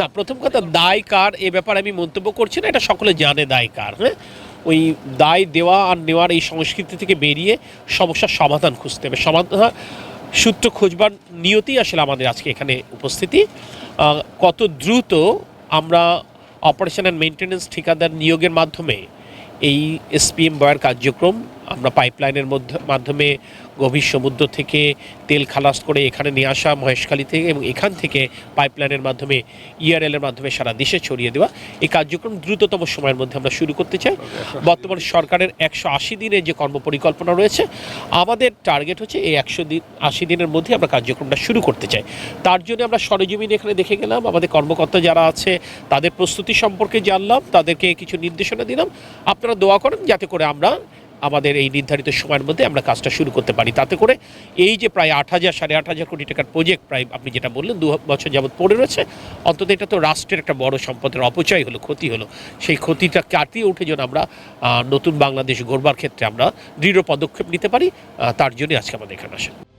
না, প্রথম কথা দায় কার এ ব্যাপারে আমি মন্তব্য করছি না, এটা সকলে জানে দায় কার। হ্যাঁ, ওই দায় দেওয়া আর নেওয়ার এই সংস্কৃতি থেকে বেরিয়ে সমস্যার সমাধান খুঁজতে হবে। সমাধান সূত্র খোঁজবার নিয়তেই আসলে আমাদের আজকে এখানে উপস্থিতি। কত দ্রুত আমরা অপারেশন অ্যান্ড মেনটেন্যান্স ঠিকাদার নিয়োগের মাধ্যমে এই এসপিএম বয়ার কার্যক্রম আমরা পাইপলাইনের মাধ্যমে গভীর সমুদ্র থেকে তেল খালাস করে এখানে নিয়ে আসা মহেশখালী থেকে, এবং এখান থেকে পাইপলাইনের মাধ্যমে ইআরএলের মাধ্যমে সারা দেশে ছড়িয়ে দেওয়া এই কার্যক্রম দ্রুততম সময়ের মধ্যে আমরা শুরু করতে চাই। বর্তমান সরকারের 180 দিনের যে কর্মপরিকল্পনা রয়েছে, আমাদের টার্গেট হচ্ছে এই 180 দিনের মধ্যে আমরা কার্যক্রমটা শুরু করতে চাই। তার জন্য আমরা সরেজমিনে এখানে দেখে গেলাম, আমাদের কর্মকর্তা যারা আছে তাদের প্রস্তুতি সম্পর্কে জানলাম, তাদেরকে কিছু নির্দেশনা দিলাম। আপনারা দোয়া করেন যাতে করে আমরা আমাদের এই নির্ধারিত সময়ের মধ্যে আমরা কাজটা শুরু করতে পারি। তাতে করে এই যে প্রায় 8,000 সাড়ে 8,000 কোটি টাকার প্রজেক্ট, প্রায় আপনি যেটা বললেন 2 বছর যাবৎ পড়ে রয়েছে, অন্তত এটা তো রাষ্ট্রের একটা বড় সম্পদের অপচয় হলো, ক্ষতি হলো। সেই ক্ষতিটা কাটিয়ে উঠে যেন আমরা নতুন বাংলাদেশ গড়বার ক্ষেত্রে আমরা দৃঢ় পদক্ষেপ নিতে পারি, তার জন্যই আজকে আমাদের এখানে আসেন।